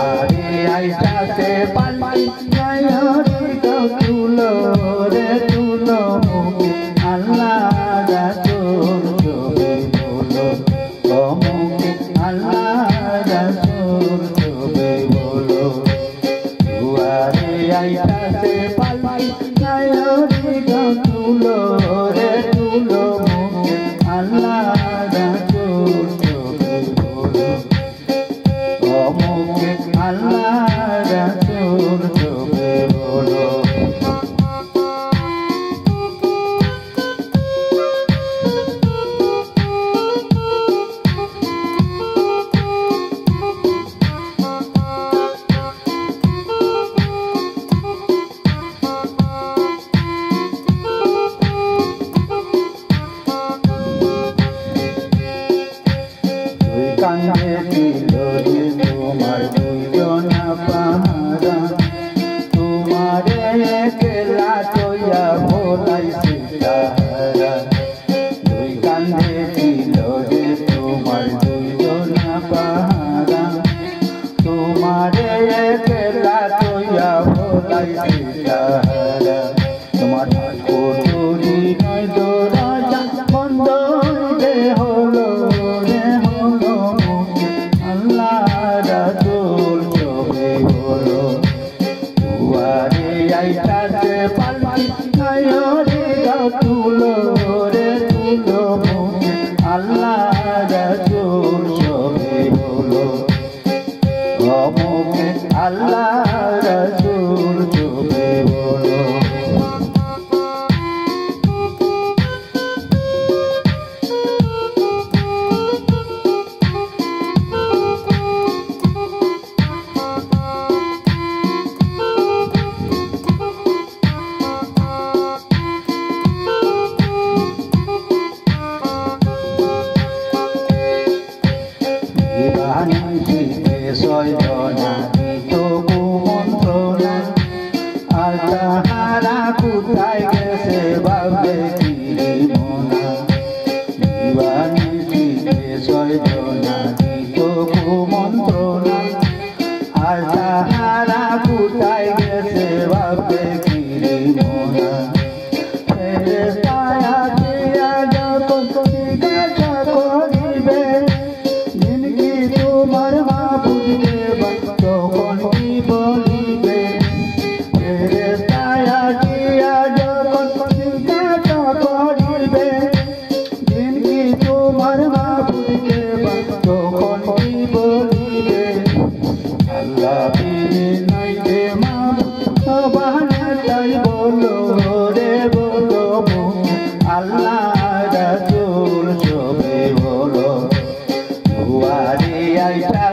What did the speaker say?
दुआरे आइतासे पाल्टी गायरी गाओ तुलो रे तुलो मुखे আল্লাহ রাসূল ছবি বলো ও মুখে আল্লাহ রাসূল ছবি বলো দুয়ারে আইতাছে পাল্টি গায়রি গাও তুলো রে তুলো মুখে আল্লাহ রাসূল ছবি বলো ও মুখে আল্লাহ রাসূল ছবি বলো কান্দে দিলরে তোমার দুইজনা পাহারা তোমারে একলা তৈয়া ভোলাইছে তাহারা দুই কান্দে দিলরে তোমার দুইজনা পাহারা তোমারে একলা তৈয়া ভোলাইছে তাহারা তোমার কোটরি নয় দরজা বন্ধ রে হলো আইতাছে পাল্টি গায়রি গাও তুলো রে তুলো মুখে আল্লাহ রাসূল ছবি বলো ও মুখে আল্লাহ রাসূল ছবি বলো ছয়জনা দিত কুমন্ত্রণা আর তাহারা কোথায় গেছে ভাববে কি মনা দিবানিশিতে ছয়জনা দিত কুমন্ত্রণা আর তাহারা কোথায় গেছে ভাববে কি মনা ফেরেশতায় আসিয়া যখন জিজ্ঞাসা করিবে জিনকি তোমার তখন কি বলিবে ফেরেশতায় আসিয়া যখন জিজ্ঞাসা করিবে জিনকি তোমার মাবুদকে তখন কি বলিবে আল্লাহ বিনে নাই রে মাবুদ বাহানাটাই বলো রে বলো আল্লাহ রাসূল ছবি বলো দুয়ারে আইতা